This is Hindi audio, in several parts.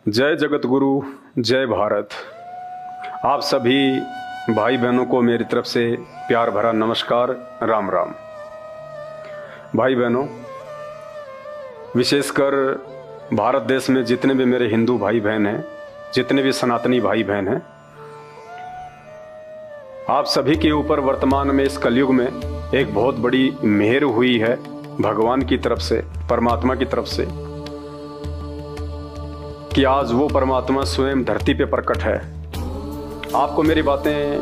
जय जगत गुरु, जय भारत। आप सभी भाई बहनों को मेरी तरफ से प्यार भरा नमस्कार, राम राम। भाई बहनों, विशेषकर भारत देश में जितने भी मेरे हिंदू भाई बहन हैं, जितने भी सनातनी भाई बहन हैं, आप सभी के ऊपर वर्तमान में इस कलयुग में एक बहुत बड़ी मेहर हुई है भगवान की तरफ से, परमात्मा की तरफ से, कि आज वो परमात्मा स्वयं धरती पे प्रकट है। आपको मेरी बातें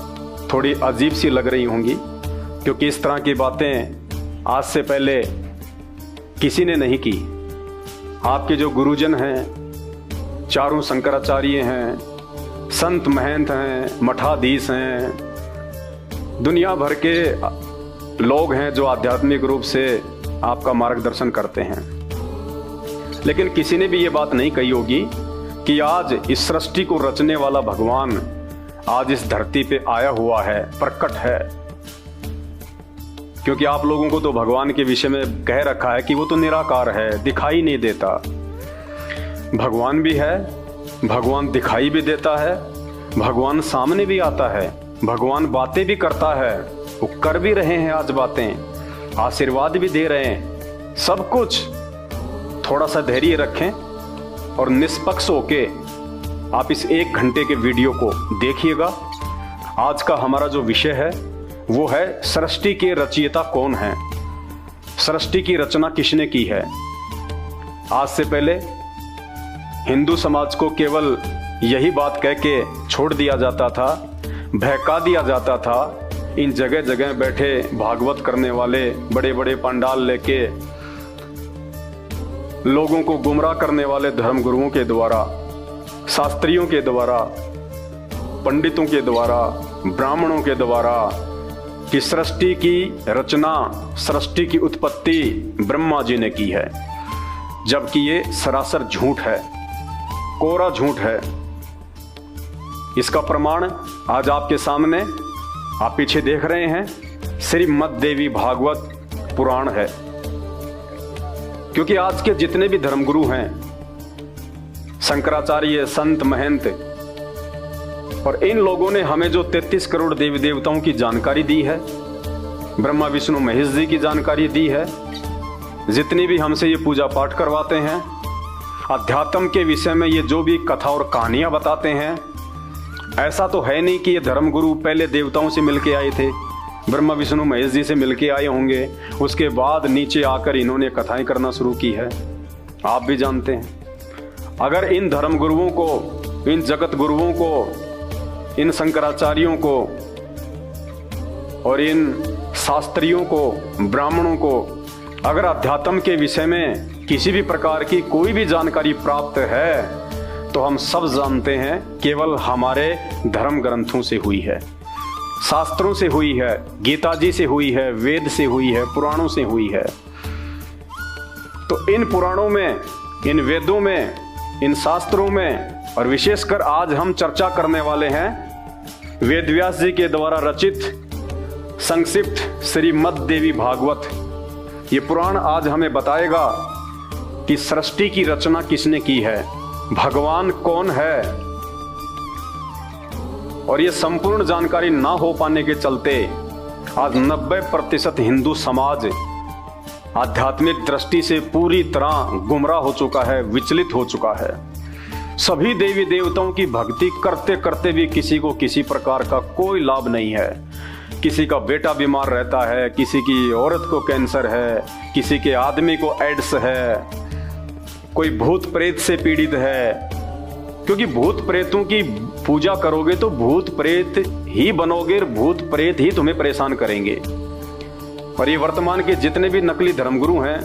थोड़ी अजीब सी लग रही होंगी, क्योंकि इस तरह की बातें आज से पहले किसी ने नहीं की। आपके जो गुरुजन हैं, चारों शंकराचार्य हैं, संत महंत हैं, मठाधीश हैं, दुनिया भर के लोग हैं जो आध्यात्मिक रूप से आपका मार्गदर्शन करते हैं, लेकिन किसी ने भी ये बात नहीं कही होगी कि आज इस सृष्टि को रचने वाला भगवान आज इस धरती पे आया हुआ है, प्रकट है। क्योंकि आप लोगों को तो भगवान के विषय में कह रखा है कि वो तो निराकार है, दिखाई नहीं देता। भगवान भी है, भगवान दिखाई भी देता है, भगवान सामने भी आता है, भगवान बातें भी करता है, वो कर भी रहे हैं आज बातें, आशीर्वाद भी दे रहे हैं, सब कुछ। थोड़ा सा धैर्य रखें और निष्पक्ष होके आप इस 1 घंटे के वीडियो को देखिएगा। आज का हमारा जो विषय है वो है सृष्टि के रचयिता कौन है, सृष्टि की रचना किसने की है। आज से पहले हिंदू समाज को केवल यही बात कह के छोड़ दिया जाता था, बहका दिया जाता था। इन जगह जगह बैठे भागवत करने वाले बड़े बड़े पंडाल लेके लोगों को गुमराह करने वाले धर्मगुरुओं के द्वारा, शास्त्रियों के द्वारा, पंडितों के द्वारा, ब्राह्मणों के द्वारा कि सृष्टि की रचना, सृष्टि की उत्पत्ति ब्रह्मा जी ने की है, जबकि ये सरासर झूठ है, कोरा झूठ है। इसका प्रमाण आज आपके सामने आप पीछे देख रहे हैं, श्रीमद् देवी भागवत पुराण है। क्योंकि आज के जितने भी धर्मगुरु हैं, शंकराचार्य, संत महंत, और इन लोगों ने हमें जो 33 करोड़ देवी देवताओं की जानकारी दी है, ब्रह्मा विष्णु महेश जी की जानकारी दी है, जितनी भी हमसे ये पूजा पाठ करवाते हैं, अध्यात्म के विषय में ये जो भी कथा और कहानियां बताते हैं, ऐसा तो है नहीं कि ये धर्मगुरु पहले देवताओं से मिलके आए थे, ब्रह्मा विष्णु महेश जी से मिलके आए होंगे, उसके बाद नीचे आकर इन्होंने कथाएं करना शुरू की है। आप भी जानते हैं, अगर इन धर्मगुरुओं को, इन जगत गुरुओं को, इन शंकराचार्यों को और इन शास्त्रियों को, ब्राह्मणों को अगर अध्यात्म के विषय में किसी भी प्रकार की कोई भी जानकारी प्राप्त है, तो हम सब जानते हैं केवल हमारे धर्म ग्रंथों से हुई है, शास्त्रों से हुई है, गीता जी से हुई है, वेद से हुई है, पुराणों से हुई है। तो इन पुराणों में, इन वेदों में, इन शास्त्रों में, और विशेषकर आज हम चर्चा करने वाले हैं वेद व्यास जी के द्वारा रचित संक्षिप्त श्रीमद् देवी भागवत। ये पुराण आज हमें बताएगा कि सृष्टि की रचना किसने की है, भगवान कौन है। और ये संपूर्ण जानकारी ना हो पाने के चलते आज 90% हिंदू समाज आध्यात्मिक दृष्टि से पूरी तरह गुमराह हो चुका है, विचलित हो चुका है। सभी देवी देवताओं की भक्ति करते करते भी किसी को किसी प्रकार का कोई लाभ नहीं है। किसी का बेटा बीमार रहता है, किसी की औरत को कैंसर है, किसी के आदमी को एड्स है, कोई भूत प्रेत से पीड़ित है। क्योंकि भूत प्रेतों की पूजा करोगे तो भूत प्रेत ही बनोगे, भूत प्रेत ही तुम्हें परेशान करेंगे। और ये वर्तमान के जितने भी नकली धर्मगुरु हैं,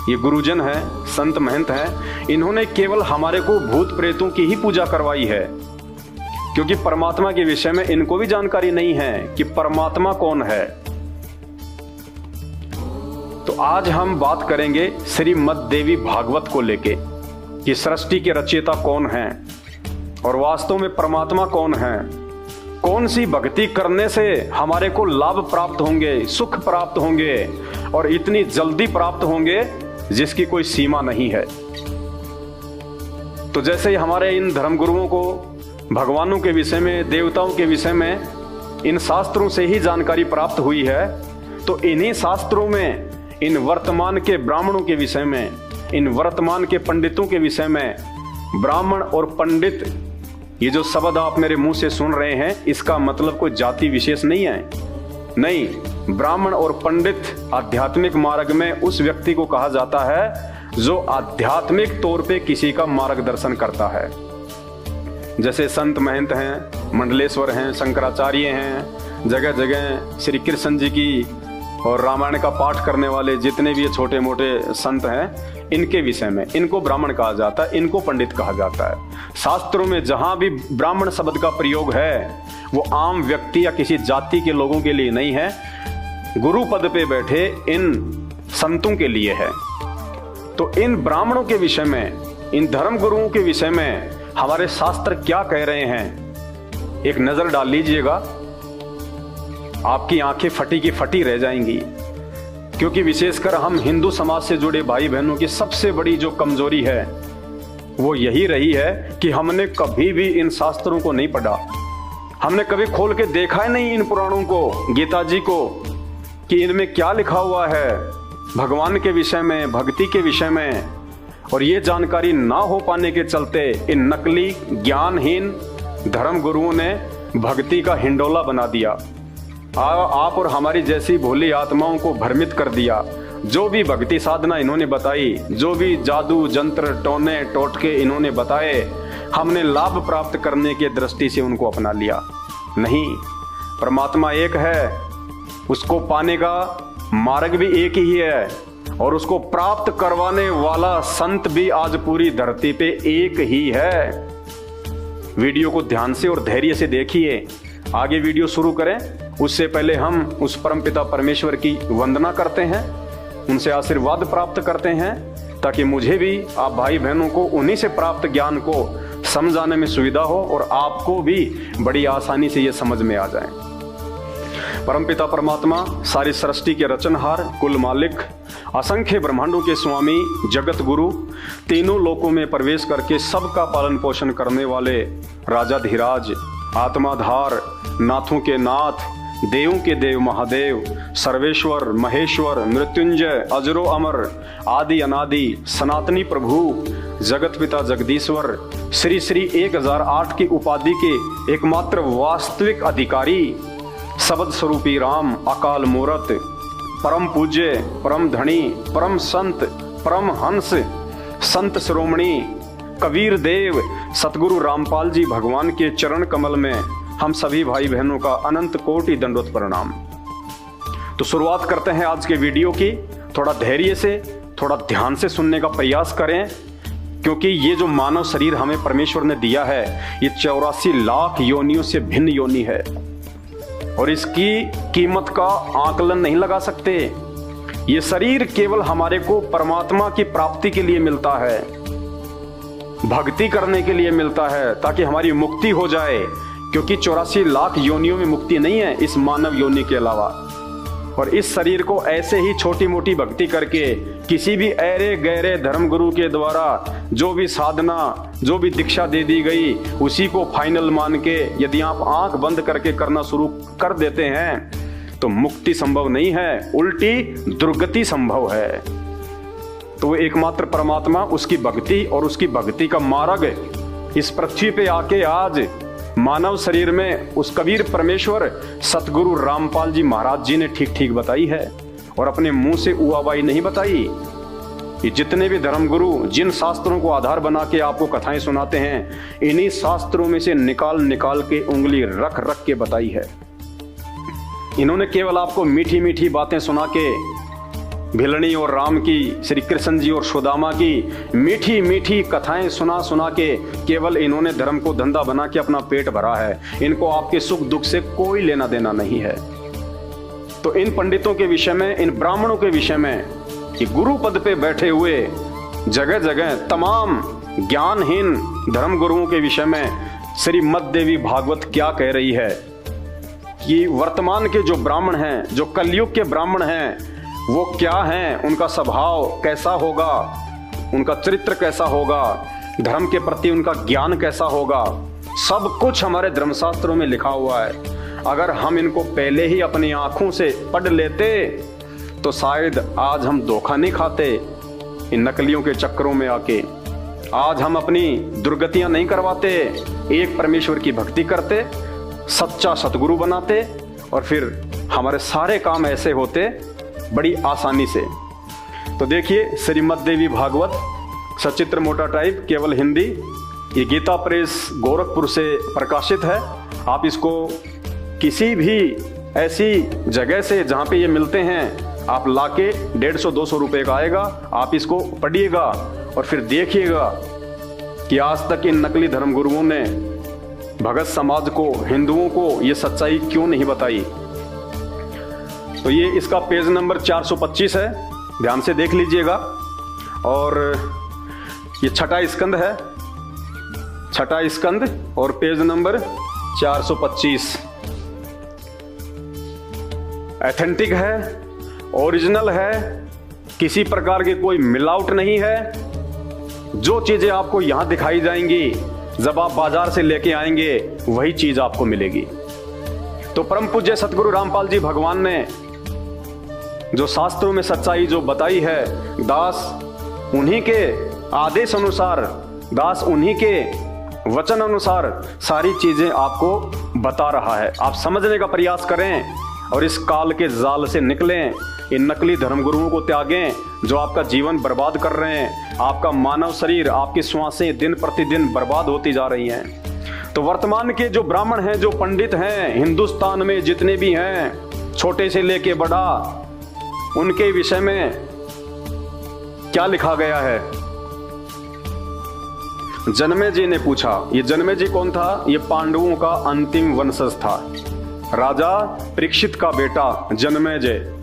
ये गुरुजन हैं, संत महंत हैं, इन्होंने केवल हमारे को भूत प्रेतों की ही पूजा करवाई है। क्योंकि परमात्मा के विषय में इनको भी जानकारी नहीं है कि परमात्मा कौन है। तो आज हम बात करेंगे श्रीमद् देवी भागवत को लेके कि सृष्टि के रचयिता कौन है और वास्तव में परमात्मा कौन है, कौन सी भक्ति करने से हमारे को लाभ प्राप्त होंगे, सुख प्राप्त होंगे और इतनी जल्दी प्राप्त होंगे जिसकी कोई सीमा नहीं है। तो जैसे ही हमारे इन धर्मगुरुओं को भगवानों के विषय में, देवताओं के विषय में इन शास्त्रों से ही जानकारी प्राप्त हुई है, तो इन्हीं शास्त्रों में इन वर्तमान के ब्राह्मणों के विषय में, इन वर्तमान के पंडितों के विषय में, ब्राह्मण और पंडित, ये जो शब्द आप मेरे मुंह से सुन रहे हैं, इसका मतलब कोई जाति विशेष नहीं है। नहीं, ब्राह्मण और पंडित आध्यात्मिक मार्ग में उस व्यक्ति को कहा जाता है जो आध्यात्मिक तौर पे किसी का मार्गदर्शन करता है। जैसे संत महंत हैं, मंडलेश्वर हैं, शंकराचार्य हैं, जगह जगह श्री कृष्ण जी की और रामायण का पाठ करने वाले जितने भी छोटे मोटे संत हैं, इनके विषय में इनको ब्राह्मण कहा जाता है, इनको पंडित कहा जाता है। शास्त्रों में जहां भी ब्राह्मण शब्द का प्रयोग है वो आम व्यक्ति या किसी जाति के लोगों के लिए नहीं है, गुरु पद पे बैठे इन संतों के लिए है। तो इन ब्राह्मणों के विषय में, इन धर्म गुरुओं के विषय में हमारे शास्त्र क्या कह रहे हैं, एक नजर डाल लीजिएगा। आपकी आंखें फटी की फटी रह जाएंगी, क्योंकि विशेषकर हम हिंदू समाज से जुड़े भाई बहनों की सबसे बड़ी जो कमजोरी है वो यही रही है कि हमने कभी भी इन शास्त्रों को नहीं पढ़ा। हमने कभी खोल के देखा ही नहीं इन पुराणों को, गीता जी को, कि इनमें क्या लिखा हुआ है भगवान के विषय में, भक्ति के विषय में। और ये जानकारी ना हो पाने के चलते इन नकली ज्ञानहीन धर्म गुरुओं ने भक्ति का हिंडोला बना दिया। आप और हमारी जैसी भोली आत्माओं को भ्रमित कर दिया। जो भी भक्ति साधना इन्होंने बताई, जो भी जादू जंत्र टोने टोटके इन्होंने बताए, हमने लाभ प्राप्त करने के दृष्टि से उनको अपना लिया। नहीं, परमात्मा एक है, उसको पाने का मार्ग भी एक ही है, और उसको प्राप्त करवाने वाला संत भी आज पूरी धरती पे एक ही है। वीडियो को ध्यान से और धैर्य से देखिए। आगे वीडियो शुरू करें उससे पहले हम उस परमपिता परमेश्वर की वंदना करते हैं, उनसे आशीर्वाद प्राप्त करते हैं, ताकि मुझे भी, आप भाई बहनों को उन्हीं से प्राप्त ज्ञान को समझाने में सुविधा हो और आपको भी बड़ी आसानी से ये समझ में आ जाए। परमपिता परमात्मा सारी सृष्टि के रचनहार, कुल मालिक, असंख्य ब्रह्मांडों के स्वामी, जगत गुरु, तीनों लोकों में प्रवेश करके सबका पालन पोषण करने वाले राजाधिराज, आत्माधार, नाथों के नाथ, देवों के देव महादेव, सर्वेश्वर, महेश्वर, मृत्युंजय, अजरो अमर, आदि अनादि, सनातनी प्रभु, जगत पिता जगदीश्वर, श्री श्री 1008 की उपाधि के एकमात्र वास्तविक अधिकारी, शब्द स्वरूपी राम, अकाल मूरत, परम पूज्य, परम धनी, परम संत, परम हंस, संत शिरोमणि, कबीर देव, सतगुरु रामपाल जी भगवान के चरण कमल में हम सभी भाई बहनों का अनंत कोटि दंडवत प्रणाम। तो शुरुआत करते हैं आज के वीडियो की। थोड़ा धैर्य से, थोड़ा ध्यान से सुनने का प्रयास करें, क्योंकि ये जो मानव शरीर हमें परमेश्वर ने दिया है, ये 84 लाख योनियों से भिन्न योनि है और इसकी कीमत का आकलन नहीं लगा सकते। ये शरीर केवल हमारे को परमात्मा की प्राप्ति के लिए मिलता है, भक्ति करने के लिए मिलता है, ताकि हमारी मुक्ति हो जाए, क्योंकि 84 लाख योनियों में मुक्ति नहीं है इस मानव योनि के अलावा। और इस शरीर को ऐसे ही छोटी मोटी भक्ति करके किसी भी ऐरे गहरे धर्मगुरु के द्वारा जो भी साधना, जो भी दीक्षा दे दी गई, उसी को फाइनल मान के यदि आप आंख बंद करके करना शुरू कर देते हैं तो मुक्ति संभव नहीं है, उल्टी दुर्गति संभव है। तो वो एकमात्र परमात्मा, उसकी भक्ति और उसकी भक्ति का मार्ग इस पृथ्वी पे आके आज मानव शरीर में उस कबीर परमेश्वर सतगुरु रामपाल जी महाराज जी ने ठीक ठीक बताई है, और अपने मुंह से उआबाई नहीं बताई। ये जितने भी धर्मगुरु जिन शास्त्रों को आधार बना के आपको कथाएं सुनाते हैं, इन्हीं शास्त्रों में से निकाल निकाल के उंगली रख रख के बताई है। इन्होंने केवल आपको मीठी मीठी बातें सुना के, भिलनी और राम की, श्री कृष्ण जी और सुदामा की मीठी मीठी कथाएं सुना सुना के केवल इन्होंने धर्म को धंधा बना के अपना पेट भरा है। इनको आपके सुख दुख से कोई लेना देना नहीं है। तो इन पंडितों के विषय में, इन ब्राह्मणों के विषय में, ये गुरु पद पे बैठे हुए जगह जगह तमाम ज्ञानहीन धर्म गुरुओं के विषय में श्रीमद् देवी भागवत क्या कह रही है कि वर्तमान के जो ब्राह्मण हैं, जो कलयुग के ब्राह्मण हैं, वो क्या हैं, उनका स्वभाव कैसा होगा, उनका चरित्र कैसा होगा, धर्म के प्रति उनका ज्ञान कैसा होगा, सब कुछ हमारे धर्मशास्त्रों में लिखा हुआ है। अगर हम इनको पहले ही अपनी आंखों से पढ़ लेते तो शायद आज हम धोखा नहीं खाते इन नकलियों के चक्करों में आके। आज हम अपनी दुर्गतियां नहीं करवाते, एक परमेश्वर की भक्ति करते, सच्चा सतगुरु बनाते और फिर हमारे सारे काम ऐसे होते बड़ी आसानी से। तो देखिए, श्रीमद् देवी भागवत सचित्र मोटा टाइप, केवल हिंदी, ये गीता प्रेस गोरखपुर से प्रकाशित है। आप इसको किसी भी ऐसी जगह से जहाँ पे ये मिलते हैं आप लाके 150-200 रुपये का आएगा। आप इसको पढ़िएगा और फिर देखिएगा कि आज तक इन नकली धर्मगुरुओं ने भगत समाज को, हिंदुओं को ये सच्चाई क्यों नहीं बताई। तो ये इसका पेज नंबर 425 है, ध्यान से देख लीजिएगा। और ये छठा स्कंद है, छठा स्कंद और पेज नंबर 425। एथेंटिक है, ओरिजिनल है, किसी प्रकार की कोई मिलावट नहीं है। जो चीजें आपको यहां दिखाई जाएंगी जब आप बाजार से लेके आएंगे वही चीज आपको मिलेगी। तो परम पूज्य सतगुरु रामपाल जी भगवान ने जो शास्त्रों में सच्चाई जो बताई है, दास उन्हीं के आदेश अनुसार, दास उन्हीं के वचन अनुसार सारी चीजें आपको बता रहा है। आप समझने का प्रयास करें और इस काल के जाल से निकलें, इन नकली धर्मगुरुओं को त्यागें जो आपका जीवन बर्बाद कर रहे हैं। आपका मानव शरीर, आपकी श्वासें दिन प्रतिदिन बर्बाद होती जा रही हैं। तो वर्तमान के जो ब्राह्मण हैं, जो पंडित हैं हिंदुस्तान में जितने भी हैं, छोटे से लेके बड़ा, उनके विषय में क्या लिखा गया है। जन्मेजय ने पूछा, ये जन्मेजय कौन था? ये पांडवों का अंतिम वंशज था, राजा परीक्षित का बेटा जन्मेजय।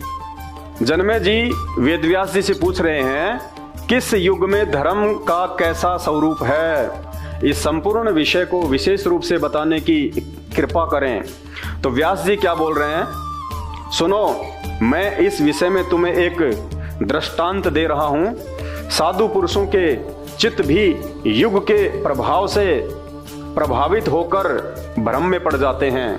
जन्मेजय वेदव्यास जी से पूछ रहे हैं किस युग में धर्म का कैसा स्वरूप है। इस संपूर्ण विषय को विशेष रूप से बताने की कृपा करें। तो व्यास जी क्या बोल रहे हैं, सुनो, मैं इस विषय में तुम्हें एक दृष्टांत दे रहा हूं। साधु पुरुषों के चित्त भी युग के प्रभाव से प्रभावित होकर भ्रम में पड़ जाते हैं।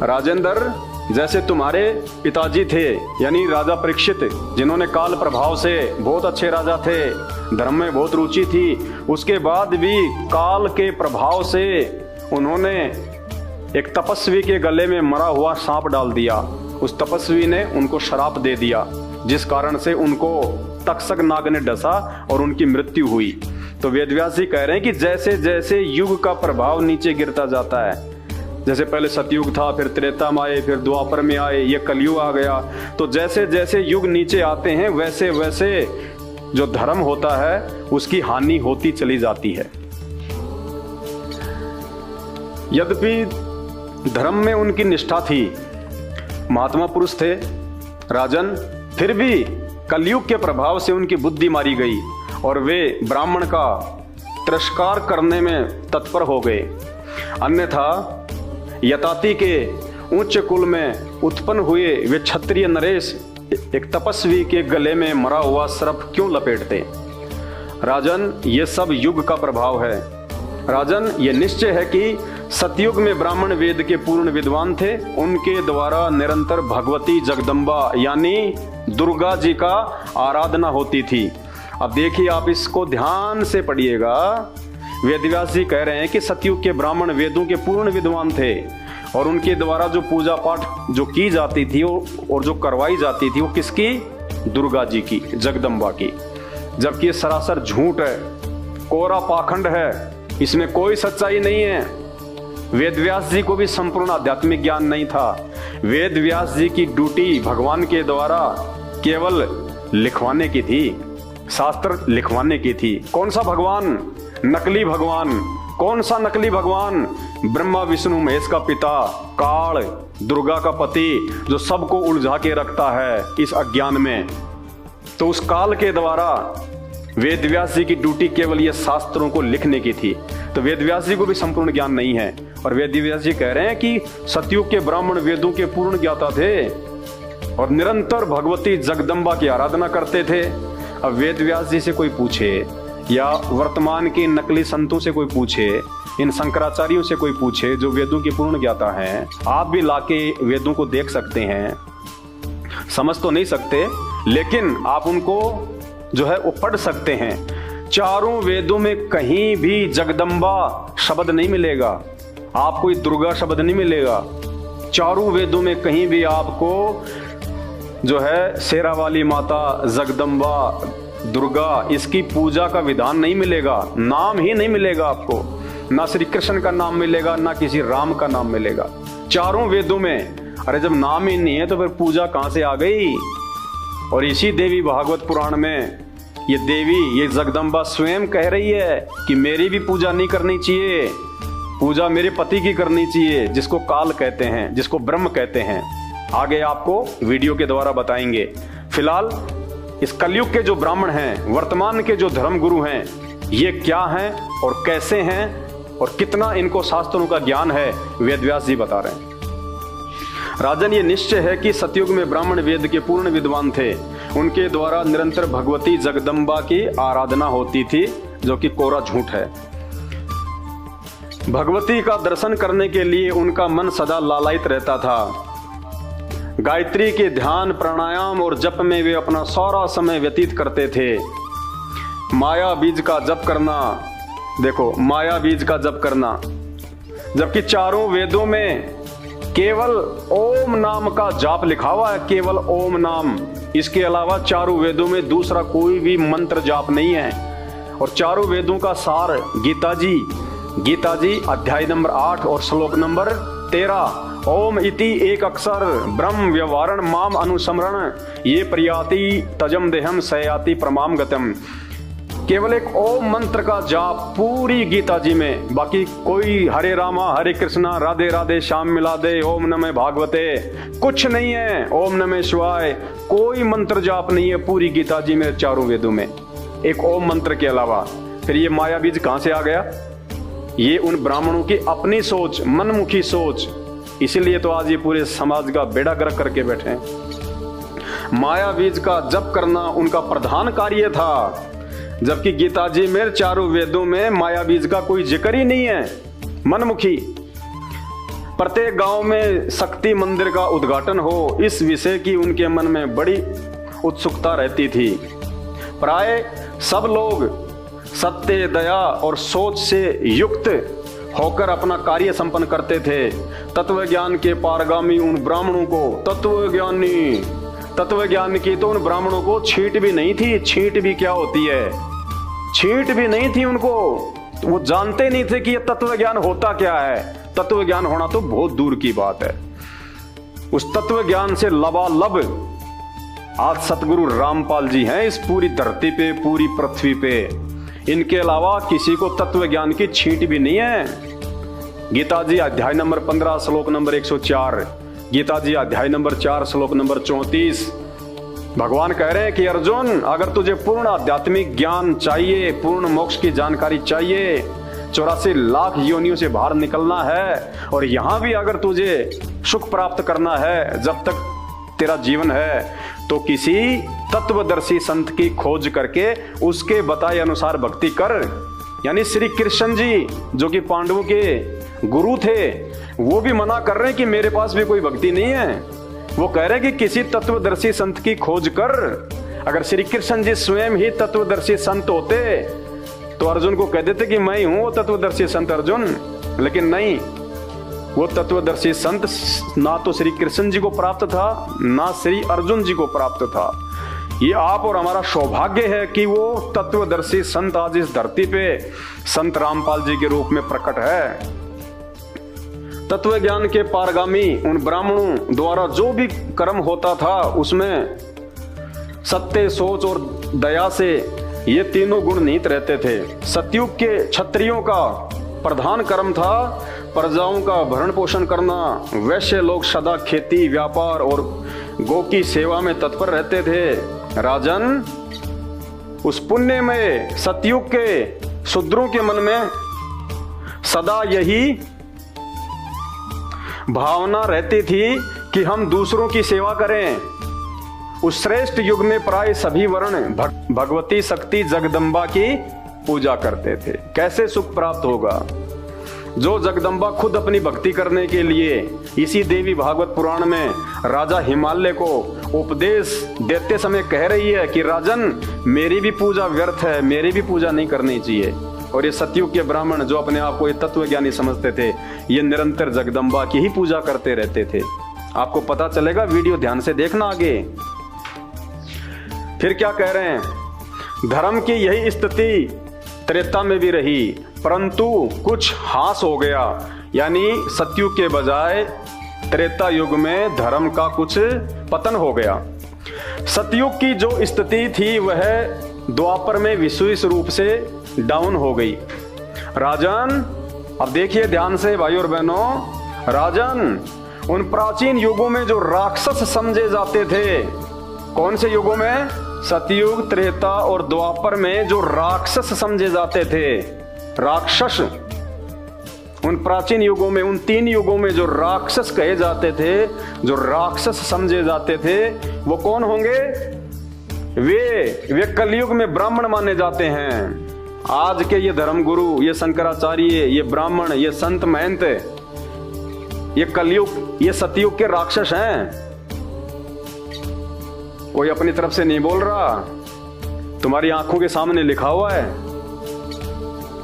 राजेंद्र, जैसे तुम्हारे पिताजी थे यानी राजा परीक्षित, जिन्होंने काल प्रभाव से, बहुत अच्छे राजा थे, धर्म में बहुत रुचि थी, उसके बाद भी काल के प्रभाव से उन्होंने एक तपस्वी के गले में मरा हुआ सांप डाल दिया। उस तपस्वी ने उनको श्राप दे दिया, जिस कारण से उनको तक्षक नाग ने डसा और उनकी मृत्यु हुई। तो वेदव्यास जी कह रहे हैं कि जैसे जैसे युग का प्रभाव नीचे गिरता जाता है, जैसे पहले सतयुग था, फिर त्रेता में आए, फिर द्वापर में आए, ये कलयुग आ गया, तो जैसे जैसे युग नीचे आते हैं वैसे वैसे जो धर्म होता है उसकी हानि होती चली जाती है। यद्यपि धर्म में उनकी निष्ठा थी, महात्मा पुरुष थे राजन, फिर भी कलयुग के प्रभाव से उनकी बुद्धि मारी गई और वे ब्राह्मण का तिरस्कार करने में तत्पर हो गए। अन्यथा यताति के उच्च कुल में उत्पन्न हुए वे क्षत्रिय नरेश एक तपस्वी के गले में मरा हुआ सर्प क्यों लपेटते? राजन, ये सब युग का प्रभाव है। राजन, ये निश्चय है कि सतयुग में ब्राह्मण वेद के पूर्ण विद्वान थे, उनके द्वारा निरंतर भगवती जगदम्बा यानी दुर्गा जी का आराधना होती थी। अब देखिए, आप इसको ध्यान से पढ़िएगा। वेदव्यास जी कह रहे हैं कि सतयुग के ब्राह्मण वेदों के पूर्ण विद्वान थे और उनके द्वारा जो पूजा पाठ जो की जाती थी और जो करवाई जाती थी वो किसकी? दुर्गा जी की, जगदम्बा की। जबकि ये सरासर झूठ है, कोरा पाखंड है, इसमें कोई सच्चाई नहीं है। वेदव्यास जी को भी संपूर्ण आध्यात्मिक ज्ञान नहीं था। वेदव्यास जी की ड्यूटी भगवान के द्वारा केवल लिखवाने की थी, शास्त्र लिखवाने की थी। कौन सा भगवान? नकली भगवान। कौन सा नकली भगवान? ब्रह्मा विष्णु महेश का पिता, काल, दुर्गा का पति, जो सबको उलझा के रखता है इस अज्ञान में। तो उस काल के द्वारा वेदव्यास जी की ड्यूटी केवल ये शास्त्रों को लिखने की थी। तो वेदव्यास जी को भी संपूर्ण ज्ञान नहीं है और वेदव्यास जी कह रहे हैं कि सतयुग के ब्राह्मण वेदों के पूर्ण ज्ञाता थे और निरंतर भगवती जगदम्बा की आराधना करते थे। अब वेदव्यास जी से कोई पूछे या वर्तमान के नकली संतों से कोई पूछे, इन शंकराचार्यों से कोई पूछे जो वेदों की पूर्ण ज्ञाता हैं, आप भी लाके वेदों को देख सकते हैं। समझ तो नहीं सकते, लेकिन आप उनको जो है वो पढ़ सकते हैं। चारों वेदों में कहीं भी जगदम्बा शब्द नहीं मिलेगा, आपको कोई दुर्गा शब्द नहीं मिलेगा। चारों वेदों में कहीं भी आपको जो है शेरा वाली माता, जगदम्बा, दुर्गा, इसकी पूजा का विधान नहीं मिलेगा, नाम ही नहीं मिलेगा आपको। ना श्री कृष्ण का नाम मिलेगा, ना किसी राम का नाम मिलेगा चारों वेदों में। अरे जब नाम ही नहीं है तो फिर पूजा कहां से आ गई? और इसी देवी भागवत पुराण में ये देवी, ये जगदम्बा स्वयं कह रही है कि मेरी भी पूजा नहीं करनी चाहिए, पूजा मेरे पति की करनी चाहिए, जिसको काल कहते हैं, जिसको ब्रह्म कहते हैं। आगे आपको वीडियो के द्वारा बताएंगे। फिलहाल इस कलयुग के जो ब्राह्मण हैं, वर्तमान के जो धर्म गुरु हैं, ये क्या हैं और कैसे हैं और कितना इनको शास्त्रों का ज्ञान है, वेदव्यास जी बता रहे हैं। राजन, ये निश्चय है कि सतयुग में ब्राह्मण वेद के पूर्ण विद्वान थे। उनके द्वारा निरंतर भगवती जगदम्बा की आराधना होती थी, जो कि कोरा झूठ है। भगवती का दर्शन करने के लिए उनका मन सदा लालायित रहता था। गायत्री के ध्यान, प्राणायाम और जप में वे अपना सारा समय व्यतीत करते थे। माया बीज का जप करना, देखो माया बीज का जप करना, जबकि चारों वेदों में केवल ओम नाम का जाप लिखा हुआ है, केवल ओम नाम। इसके अलावा चारों वेदों में दूसरा कोई भी मंत्र जाप नहीं है। और चारों वेदों का सार गीता जी अध्याय नंबर 8 और श्लोक नंबर 13, ओम इति एक अक्षर ब्रह्म व्यवहारण माम अनुसमरण ये प्रियाति तजम देहम सयाति प्रमाम गतम। केवल एक ओम मंत्र का जाप पूरी गीता जी में, बाकी कोई हरे रामा हरे कृष्णा राधे राधे श्याम मिला दे, ओम नमः भागवते, कुछ नहीं है। ओम नमः शिवाय कोई मंत्र जाप नहीं है पूरी गीता जी में, चारों वेदों में, एक ओम मंत्र के अलावा। फिर ये माया बीज कहां से आ गया? ये उन ब्राह्मणों की अपनी सोच, मनमुखी सोच, इसीलिए तो आज ये पूरे समाज का बेड़ा गर्क करके बैठे हैं। माया बीज का जप करना उनका प्रधान कार्य था, जबकि गीता जी में चारों वेदों में माया बीज का कोई जिक्र ही नहीं है। मनमुखी। प्रत्येक गांव में शक्ति मंदिर का उद्घाटन हो, इस विषय की उनके मन में बड़ी उत्सुकता रहती थी। प्राय सब लोग सत्य, दया और सोच से युक्त होकर अपना कार्य संपन्न करते थे। तत्व ज्ञान के पारगामी उन ब्राह्मणों को तत्व ज्ञान की तो उन ब्राह्मणों को छींट भी नहीं थी। छींट भी क्या होती है? छींट भी नहीं थी उनको। वो जानते नहीं थे कि ये तत्व ज्ञान होता क्या है। तत्व ज्ञान होना तो बहुत दूर की बात है। उस तत्व ज्ञान से लबालब आज सतगुरु रामपाल जी हैं इस पूरी धरती पे, पूरी पृथ्वी पे। इनके अलावा किसी को तत्व ज्ञान की छींट भी नहीं है। गीता जी अध्याय नंबर 15 श्लोक नंबर 104, गीता जी अध्याय नंबर 4 श्लोक नंबर 34, भगवान कह रहे हैं कि अर्जुन, अगर तुझे पूर्ण आध्यात्मिक ज्ञान चाहिए, पूर्ण मोक्ष की जानकारी चाहिए, 84 लाख योनियों से बाहर निकलना है, और यहां भी अगर तुझे सुख प्राप्त करना है जब तक तेरा जीवन है, तो किसी तत्वदर्शी संत की खोज करके उसके बताए अनुसार भक्ति कर। यानी श्री कृष्ण जी जो कि पांडवों के गुरु थे, वो भी मना कर रहे हैं कि मेरे पास भी कोई भक्ति नहीं है। वो कह रहे हैं कि किसी तत्वदर्शी संत की खोज कर। अगर श्री कृष्ण जी स्वयं ही तत्वदर्शी संत होते तो अर्जुन को कह देते कि मैं ही हूं वो तत्वदर्शी संत अर्जुन। लेकिन नहीं, वो तत्वदर्शी संत ना तो श्री कृष्ण जी को प्राप्त था, ना श्री अर्जुन जी को प्राप्त था। ये आप और हमारा सौभाग्य है कि वो तत्वदर्शी संत आज इस धरती पे संत रामपाल जी के रूप में प्रकट है। तत्व ज्ञान के पारगामी उन ब्राह्मणों द्वारा जो भी कर्म होता था उसमें सत्य, सोच और दया से ये तीनों गुण निहित रहते थे। सतयुग के क्षत्रियों का प्रधान कर्म था प्रजाओं का भरण पोषण करना। वैश्य लोग सदा खेती, व्यापार और गौ की सेवा में तत्पर रहते थे। राजन, उस पुण्य में सतयुग के शूद्रों के मन में सदा यही भावना रहती थी कि हम दूसरों की सेवा करें। उस श्रेष्ठ युग में प्राय सभी वर्ण भगवती शक्ति जगदम्बा की पूजा करते थे। कैसे सुख प्राप्त होगा? जो जगदम्बा खुद अपनी भक्ति करने के लिए इसी देवी भागवत पुराण में राजा हिमालय को उपदेश देते समय कह रही है कि राजन, मेरी भी पूजा व्यर्थ है, मेरी भी पूजा नहीं करनी चाहिए। और ये सतयुग के ब्राह्मण जो अपने आप को ये तत्वज्ञानी समझते थे, ये निरंतर जगदम्बा की ही पूजा करते रहते थे। आपको पता चलेगा, वीडियो ध्यान से देखना आगे। फिर क्या कह रहे हैं? धर्म की यही स्थिति त्रेता में भी रही, परंतु कुछ हास हो गया। यानी सतयुग के बजाय त्रेता युग में धर्म का कुछ पतन हो गया। सतयुग की जो स्थिति थी वह द्वापर में विशेष रूप से डाउन हो गई। राजन, अब देखिए ध्यान से भाइयों और बहनों, राजन, उन प्राचीन युगों में जो राक्षस समझे जाते थे, कौन से युगों में? सतयुग, त्रेता और द्वापर में जो राक्षस समझे जाते थे, राक्षस, उन प्राचीन युगों में, उन 3 युगों में जो राक्षस कहे जाते थे, जो राक्षस समझे जाते थे, वो कौन होंगे? वे कलयुग में ब्राह्मण माने जाते हैं। आज के ये धर्मगुरु, ये शंकराचार्य, ये ब्राह्मण, ये संत महंत, ये कलयुग, ये सतयुग के राक्षस हैं। कोई अपनी तरफ से नहीं बोल रहा, तुम्हारी आंखों के सामने लिखा हुआ है।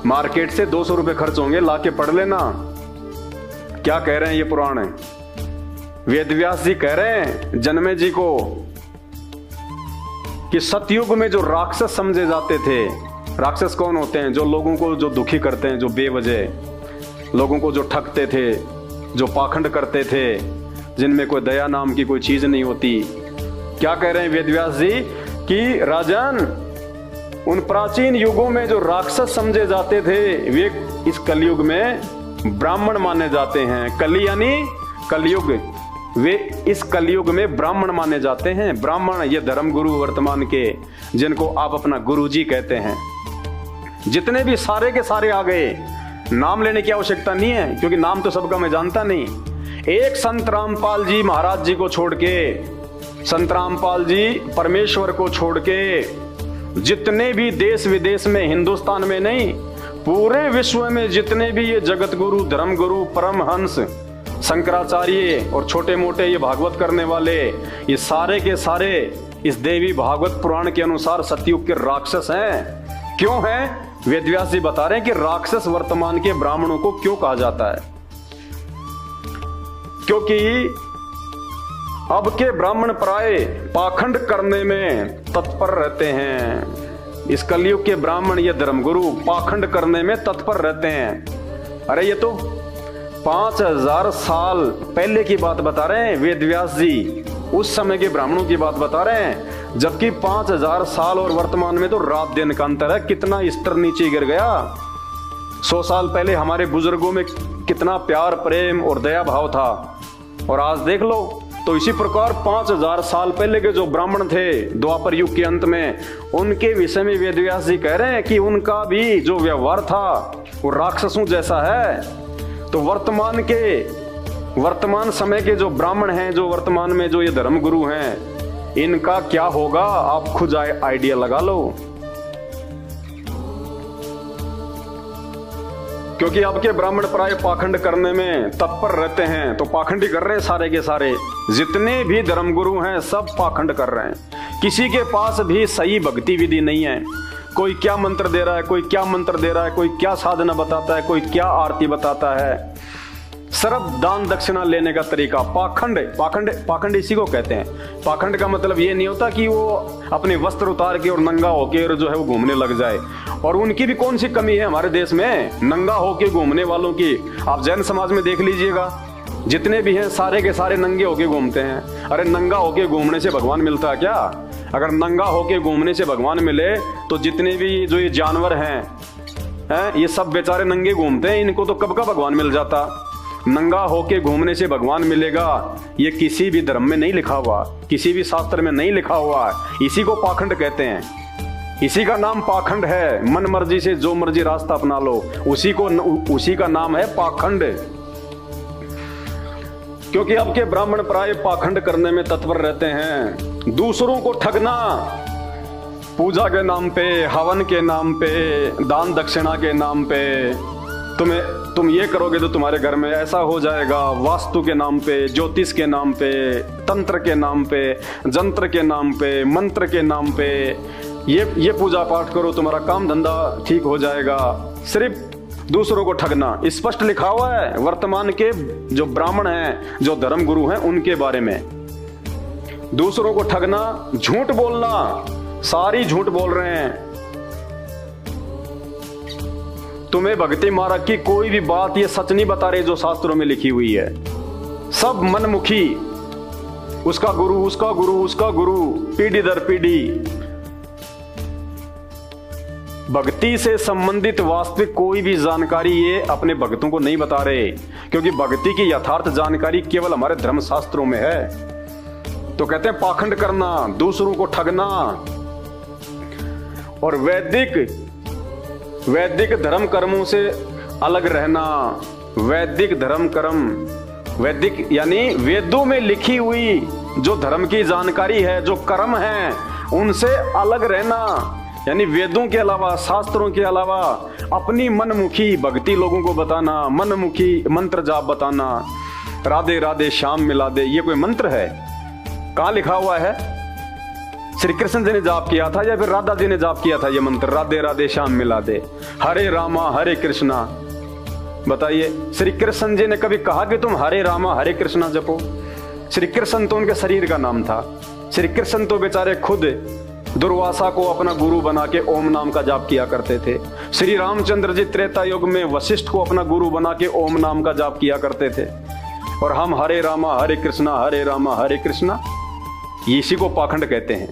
मार्केट से 200 रुपए खर्च होंगे, लाके पढ़ लेना। क्या कह रहे हैं ये पुराण? वेदव्यास जी कह रहे हैं जन्मे जी को कि सतयुग में जो राक्षस समझे जाते थे, राक्षस कौन होते हैं? जो लोगों को जो दुखी करते हैं, जो बेवजह लोगों को जो ठगते थे, जो पाखंड करते थे, जिनमें कोई दया नाम की कोई चीज नहीं होती। क्या कह रहे हैं वेदव्यास जी कि राजन, उन प्राचीन युगों में जो राक्षस समझे जाते थे, वे इस कलयुग में ब्राह्मण माने जाते हैं। कली यानी कलयुग, वे इस कलयुग में ब्राह्मण माने जाते हैं। ब्राह्मण ये धर्मगुरु वर्तमान के, जिनको आप अपना गुरुजी कहते हैं। जितने भी सारे के सारे आ गए, नाम लेने की आवश्यकता नहीं है, क्योंकि नाम तो सबका मैं जानता नहीं। एक संत रामपाल जी महाराज जी को छोड़ के, संत रामपाल जी परमेश्वर को छोड़ के, जितने भी देश विदेश में, हिंदुस्तान में नहीं, पूरे विश्व में जितने भी ये जगत गुरु, धर्म गुरु, परमहंस, शंकराचार्य और छोटे मोटे ये भागवत करने वाले, ये सारे के सारे इस देवी भागवत पुराण के अनुसार सतयुग के राक्षस हैं। क्यों हैं? वेदव्यास जी बता रहे हैं कि राक्षस वर्तमान के ब्राह्मणों को क्यों कहा जाता है। क्योंकि अब के ब्राह्मण प्राय पाखंड करने में तत्पर रहते हैं। इस कलयुग के ब्राह्मण, ये धर्मगुरु पाखंड करने में तत्पर रहते हैं। अरे ये तो 5000 साल पहले की बात बता रहे हैं वेदव्यास जी, उस समय के ब्राह्मणों की बात बता रहे हैं। जबकि 5000 साल और वर्तमान में तो रात दिन का अंतर है। कितना स्तर नीचे गिर गया। 100 साल पहले हमारे बुजुर्गों में कितना प्यार, प्रेम और दया भाव था, और आज देख लो। तो इसी प्रकार 5000 साल पहले के जो ब्राह्मण थे द्वापर युग के अंत में, उनके विषय में वेदव्यास जी कह रहे हैं कि उनका भी जो व्यवहार था वो राक्षसों जैसा है। तो वर्तमान समय के जो ब्राह्मण हैं, जो वर्तमान में जो ये धर्मगुरु हैं, इनका क्या होगा आप खुद आइडिया लगा लो। क्योंकि अब के ब्राह्मण प्राय पाखंड करने में तत्पर रहते हैं। तो पाखंड ही कर रहे हैं सारे के सारे, जितने भी धर्मगुरु हैं सब पाखंड कर रहे हैं। किसी के पास भी सही भक्ति विधि नहीं है। कोई क्या मंत्र दे रहा है, कोई क्या मंत्र दे रहा है, कोई क्या साधना बताता है, कोई क्या आरती बताता है। सर्व दान दक्षिणा लेने का तरीका पाखंड इसी को कहते हैं। पाखंड का मतलब ये नहीं होता कि वो अपने वस्त्र उतार के और नंगा होके और जो है वो घूमने लग जाए। और उनकी भी कौन सी कमी है हमारे देश में, नंगा होके घूमने वालों की। आप जैन समाज में देख लीजिएगा, जितने भी हैं सारे के सारे नंगे होके घूमते हैं। अरे नंगा होके घूमने से भगवान मिलता है क्या? अगर नंगा होके घूमने से भगवान मिले तो जितने भी जो ये जानवर हैं, ये सब बेचारे नंगे घूमते हैं, इनको तो कब का भगवान मिल जाता। नंगा होके घूमने से भगवान मिलेगा, ये किसी भी धर्म में नहीं लिखा हुआ, किसी भी शास्त्र में नहीं लिखा हुआ। इसी को पाखंड कहते हैं। इसी का नाम पाखंड है। मन मर्जी से जो मर्जी रास्ता अपना लो, उसी का नाम है पाखंड। क्योंकि अब के ब्राह्मण प्राय पाखंड करने में तत्पर रहते हैं। दूसरों को ठगना, पूजा के नाम पे, हवन के नाम पे, दान दक्षिणा के नाम पे तुम ये करोगे तो तुम्हारे घर में ऐसा हो जाएगा, वास्तु के नाम पे, ज्योतिष के नाम पे, तंत्र के नाम पे, जंत्र के नाम पे, मंत्र के नाम पे ये पूजा पाठ करो, तुम्हारा काम धंधा ठीक हो जाएगा। सिर्फ दूसरों को ठगना स्पष्ट लिखा हुआ है वर्तमान के जो ब्राह्मण हैं, जो धर्म गुरु हैं, उनके बारे में। दूसरों को ठगना, झूठ बोलना, सारी झूठ बोल रहे हैं। तुम्हें भक्ति मार्ग की कोई भी बात ये सच नहीं बता रहे जो शास्त्रों में लिखी हुई है। सब मनमुखी, उसका गुरु, उसका गुरु, उसका गुरु, पीढ़ी दर पीढ़ी। भक्ति से संबंधित वास्तविक कोई भी जानकारी ये अपने भक्तों को नहीं बता रहे, क्योंकि भक्ति की यथार्थ जानकारी केवल हमारे धर्म शास्त्रों में है। तो कहते हैं पाखंड करना, दूसरों को ठगना और वैदिक धर्म कर्मों से अलग रहना। वैदिक धर्म कर्म, वैदिक यानी वेदों में लिखी हुई जो धर्म की जानकारी है, जो कर्म है, उनसे अलग रहना। यानी वेदों के अलावा, शास्त्रों के अलावा अपनी मनमुखी भक्ति लोगों को बताना, मनमुखी मंत्र जाप बताना। राधे राधे श्याम मिला दे, ये कोई मंत्र है? कहाँ लिखा हुआ है? श्री कृष्ण जी ने जाप किया था या फिर राधा जी ने जाप किया था ये मंत्र, राधे राधे श्याम मिला दे, हरे रामा हरे कृष्णा? बताइए, श्री कृष्ण जी ने कभी कहा कि तुम हरे रामा हरे कृष्णा जपो? श्री कृष्ण तो उनके शरीर का नाम था। श्री कृष्ण तो बेचारे खुद दुर्वासा को अपना गुरु बना के ओम नाम का जाप किया करते थे। श्री रामचंद्र जी त्रेता युग में वशिष्ठ को अपना गुरु बना के ओम नाम का जाप किया करते थे। और हम हरे रामा हरे कृष्णा, हरे रामा हरे कृष्णा, इसी को पाखंड कहते हैं।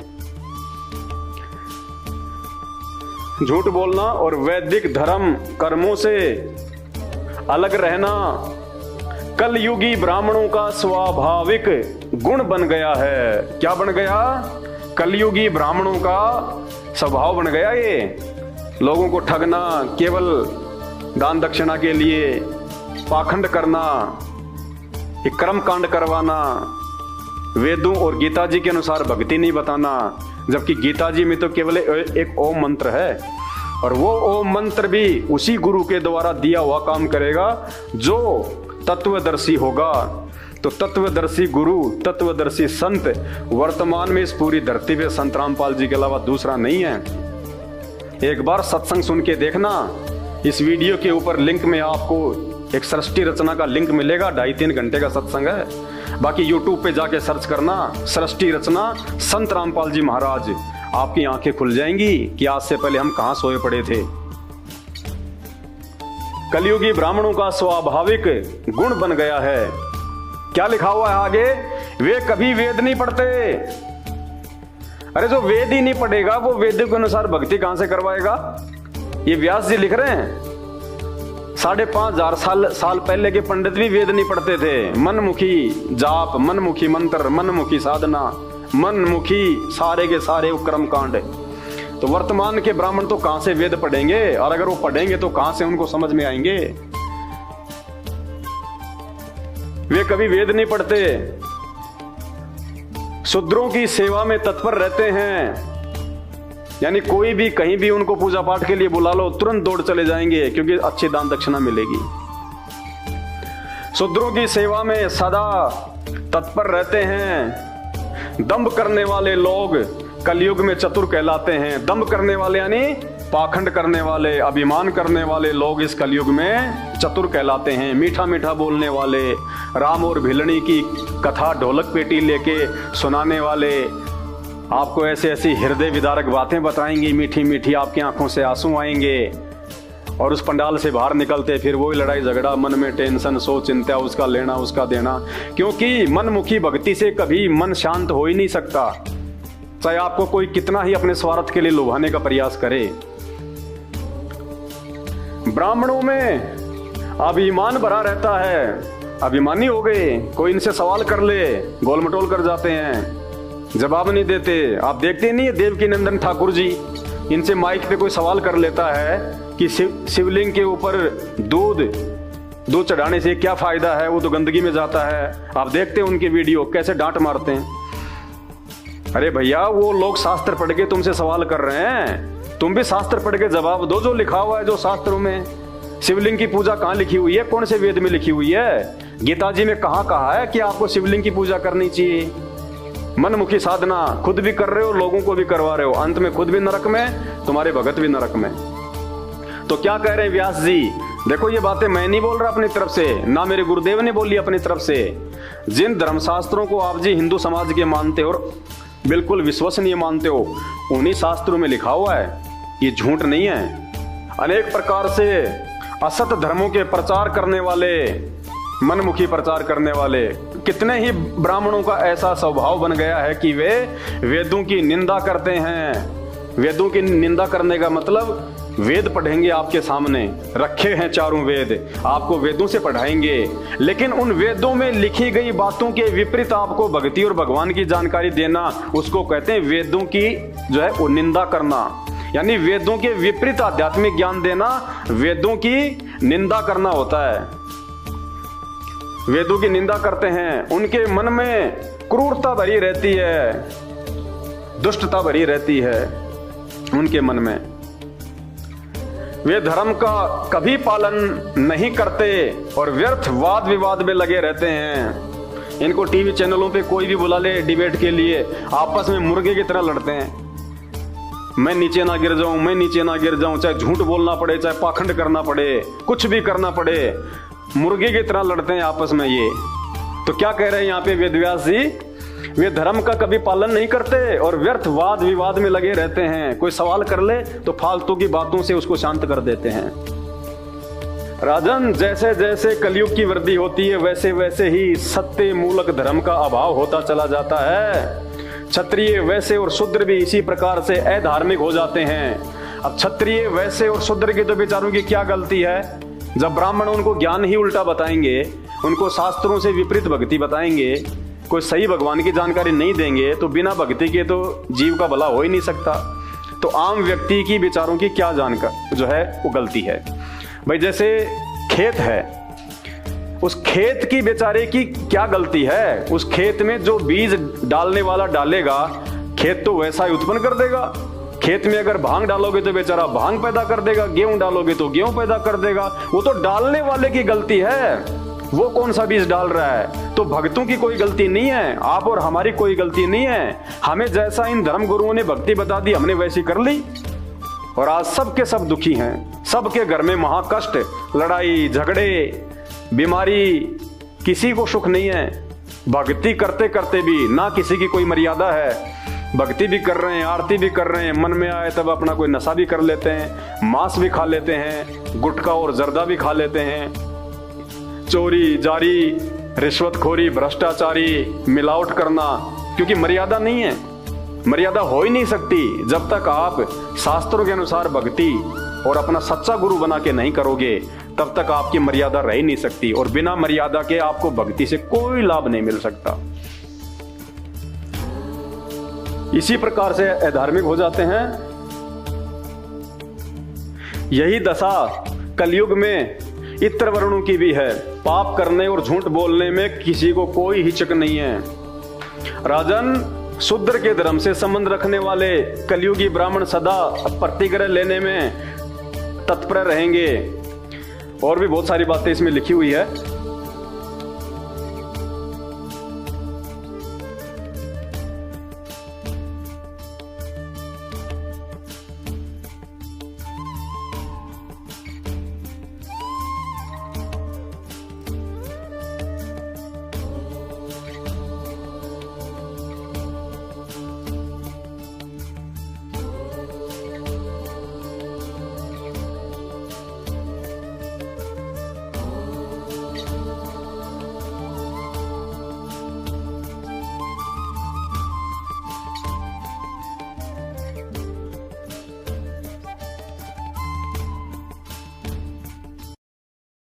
झूठ बोलना और वैदिक धर्म कर्मों से अलग रहना कलयुगी ब्राह्मणों का स्वाभाविक गुण बन गया है। क्या बन गया? कलयुगी ब्राह्मणों का स्वभाव बन गया। ये लोगों को ठगना, केवल दान दक्षिणा के लिए पाखंड करना, एक कर्म कांड करवाना, वेदों और गीता जी के अनुसार भक्ति नहीं बताना, जबकि गीता जी में तो केवल एक ओम मंत्र है और वो ओम मंत्र भी उसी गुरु के द्वारा दिया हुआ काम करेगा जो तत्वदर्शी होगा। तो तत्वदर्शी गुरु, तत्वदर्शी संत वर्तमान में इस पूरी धरती पे संत रामपाल जी के अलावा दूसरा नहीं है। एक बार सत्संग सुन के देखना। इस वीडियो के ऊपर लिंक में आपको एक सृष्टि रचना का लिंक मिलेगा, 2.5-3 घंटे का सत्संग है। बाकी YouTube पे जाके सर्च करना सृष्टि रचना संत रामपाल जी महाराज, आपकी आंखें खुल जाएंगी कि आज से पहले हम कहां सोए पड़े थे। कलयुगी ब्राह्मणों का स्वाभाविक गुण बन गया है। क्या लिखा हुआ है आगे? वे कभी वेद नहीं पढ़ते। अरे जो वेद ही नहीं पढ़ेगा वो वेद के अनुसार भक्ति कहां से करवाएगा? ये व्यास जी लिख रहे हैं। 5,500 साल पहले के पंडित भी वेद नहीं पढ़ते थे। मनमुखी जाप, मनमुखी मंत्र, मनमुखी साधना, मनमुखी सारे के सारे कर्म कांड। तो वर्तमान के ब्राह्मण तो कहां से वेद पढ़ेंगे? और अगर वो पढ़ेंगे तो कहां से उनको समझ में आएंगे? वे कभी वेद नहीं पढ़ते, शूद्रों की सेवा में तत्पर रहते हैं। यानी कोई भी कहीं भी उनको पूजा पाठ के लिए बुला लो, तुरंत दौड़ चले जाएंगे, क्योंकि अच्छी दान दक्षिणा मिलेगी। शूद्रों की सेवा में सदा तत्पर रहते हैं। दंभ करने वाले लोग कलयुग में चतुर कहलाते हैं। दंभ करने वाले यानी पाखंड करने वाले, अभिमान करने वाले लोग इस कलयुग में चतुर कहलाते हैं। मीठा मीठा बोलने वाले, राम और भिलनी की कथा ढोलक पेटी लेके सुनाने वाले, आपको ऐसे ऐसी हृदय विदारक बातें बताएंगी, मीठी मीठी, आपकी आंखों से आंसू आएंगे। और उस पंडाल से बाहर निकलते फिर वही लड़ाई झगड़ा, मन में टेंशन, सो चिंता, उसका लेना उसका देना। क्योंकि मनमुखी भक्ति से कभी मन शांत हो ही नहीं सकता, चाहे आपको कोई कितना ही अपने स्वार्थ के लिए लुभाने का प्रयास करे। ब्राह्मणों में अभिमान भरा रहता है, अभिमानी हो गए। कोई इनसे सवाल कर ले, गोल मटोल कर जाते हैं, जवाब नहीं देते। आप देखते नहीं है देवकी नंदन ठाकुर जी, इनसे माइक पे कोई सवाल कर लेता है कि शिवलिंग के ऊपर दूध चढ़ाने से क्या फायदा है, वो तो गंदगी में जाता है। आप देखते हैं उनके वीडियो कैसे डांट मारते हैं। अरे भैया, वो लोग शास्त्र पढ़ के तुमसे सवाल कर रहे हैं, तुम भी शास्त्र पढ़ के जवाब दो जो लिखा हुआ है जो शास्त्रों में। शिवलिंग की पूजा कहाँ लिखी हुई है, कौन से वेद में लिखी हुई है? गीता जी में कहाँ कहा है कि आपको शिवलिंग की पूजा करनी चाहिए? मनमुखी साधना खुद भी कर रहे हो, लोगों को भी करवा रहे हो, अंत में खुद भी नरक में, तुम्हारे भगत भी नरक में। तो क्या कह रहे हैं व्यास जी? देखो, ये बातें मैं नहीं बोल रहा अपनी तरफ से, ना मेरे गुरुदेव ने बोली अपनी तरफ से। जिन धर्मशास्त्रों को आप जी हिंदू समाज के मानते हो और बिल्कुल विश्वसनीय मानते हो, उन्हीं शास्त्रों में लिखा हुआ है, ये झूठ नहीं है। अनेक प्रकार से असत धर्मों के प्रचार करने वाले, मनमुखी प्रचार करने वाले कितने ही ब्राह्मणों का ऐसा स्वभाव बन गया है कि वे वेदों की निंदा करते हैं। वेदों की निंदा करने का मतलब, वेद पढ़ेंगे आपके सामने, रखे हैं चारों वेद, आपको वेदों से पढ़ाएंगे, लेकिन उन वेदों में लिखी गई बातों के विपरीत आपको भक्ति और भगवान की जानकारी देना, उसको कहते हैं वेदों की जो है वो निंदा करना। यानी वेदों के विपरीत आध्यात्मिक ज्ञान देना, वेदों की निंदा करना होता है। वेदों की निंदा करते हैं, उनके मन में क्रूरता भरी रहती है, दुष्टता भरी रहती है उनके मन में। वे धर्म का कभी पालन नहीं करते और व्यर्थ वाद विवाद में लगे रहते हैं। इनको टीवी चैनलों पे कोई भी बुला ले डिबेट के लिए, आपस में मुर्गे की तरह लड़ते हैं। मैं नीचे ना गिर जाऊं, मैं नीचे ना गिर जाऊं, चाहे झूठ बोलना पड़े, चाहे पाखंड करना पड़े, कुछ भी करना पड़े, मुर्गे की तरह लड़ते हैं आपस में ये। तो क्या कह रहे हैं यहाँ पे वेदव्यास जी? वे धर्म का कभी पालन नहीं करते और व्यर्थ वाद विवाद में लगे रहते हैं। कोई सवाल कर ले तो फालतू की बातों से उसको शांत कर देते हैं। राजन, जैसे जैसे कलयुग की वृद्धि होती है, वैसे वैसे ही सत्य मूलक धर्म का अभाव होता चला जाता है। क्षत्रिय, वैश्य और शूद्र भी इसी प्रकार से अधार्मिक हो जाते हैं। अब क्षत्रिय, वैश्य और शूद्र की तो बेचारों की क्या गलती है? जब ब्राह्मण उनको ज्ञान ही उल्टा बताएंगे, उनको शास्त्रों से विपरीत भक्ति बताएंगे, कोई सही भगवान की जानकारी नहीं देंगे, तो बिना भक्ति के तो जीव का भला हो ही नहीं सकता। तो आम व्यक्ति की बेचारों की क्या जानकर जो है वो गलती है? भाई जैसे खेत है, उस खेत की बेचारे की क्या गलती है? उस खेत में जो बीज डालने वाला डालेगा, खेत तो वैसा ही उत्पन्न कर देगा। खेत में अगर भांग डालोगे तो बेचारा भांग पैदा कर देगा, गेहूं डालोगे तो गेहूं पैदा कर देगा। वो तो डालने वाले की गलती है, वो कौन सा बीज डाल रहा है। तो भक्तों की कोई गलती नहीं है, आप और हमारी कोई गलती नहीं है। हमें जैसा इन धर्म गुरुओं ने भक्ति बता दी, हमने वैसी कर ली और आज सबके सब दुखी हैं। सबके घर में महाकष्ट, लड़ाई झगड़े, बीमारी, किसी को सुख नहीं है। भक्ति करते करते भी ना किसी की कोई मर्यादा है। भक्ति भी कर रहे हैं, आरती भी कर रहे हैं, मन में आए तब अपना कोई नशा भी कर लेते हैं, मांस भी खा लेते हैं, गुटखा और जर्दा भी खा लेते हैं। चोरी जारी, रिश्वतखोरी, भ्रष्टाचारी, मिलावट करना, क्योंकि मर्यादा नहीं है। मर्यादा हो ही नहीं सकती जब तक आप शास्त्रों के अनुसार भक्ति और अपना सच्चा गुरु बना के नहीं करोगे, तब तक आपकी मर्यादा रह ही नहीं सकती। और बिना मर्यादा के आपको भक्ति से कोई लाभ नहीं मिल सकता। इसी प्रकार से अधार्मिक हो जाते हैं। यही दशा कलयुग में इतर वर्णों की भी है। पाप करने और झूठ बोलने में किसी को कोई हिचक नहीं है। राजन, शूद्र के धर्म से संबंध रखने वाले कलयुगी ब्राह्मण सदा प्रतिग्रह लेने में तत्पर रहेंगे। और भी बहुत सारी बातें इसमें लिखी हुई है।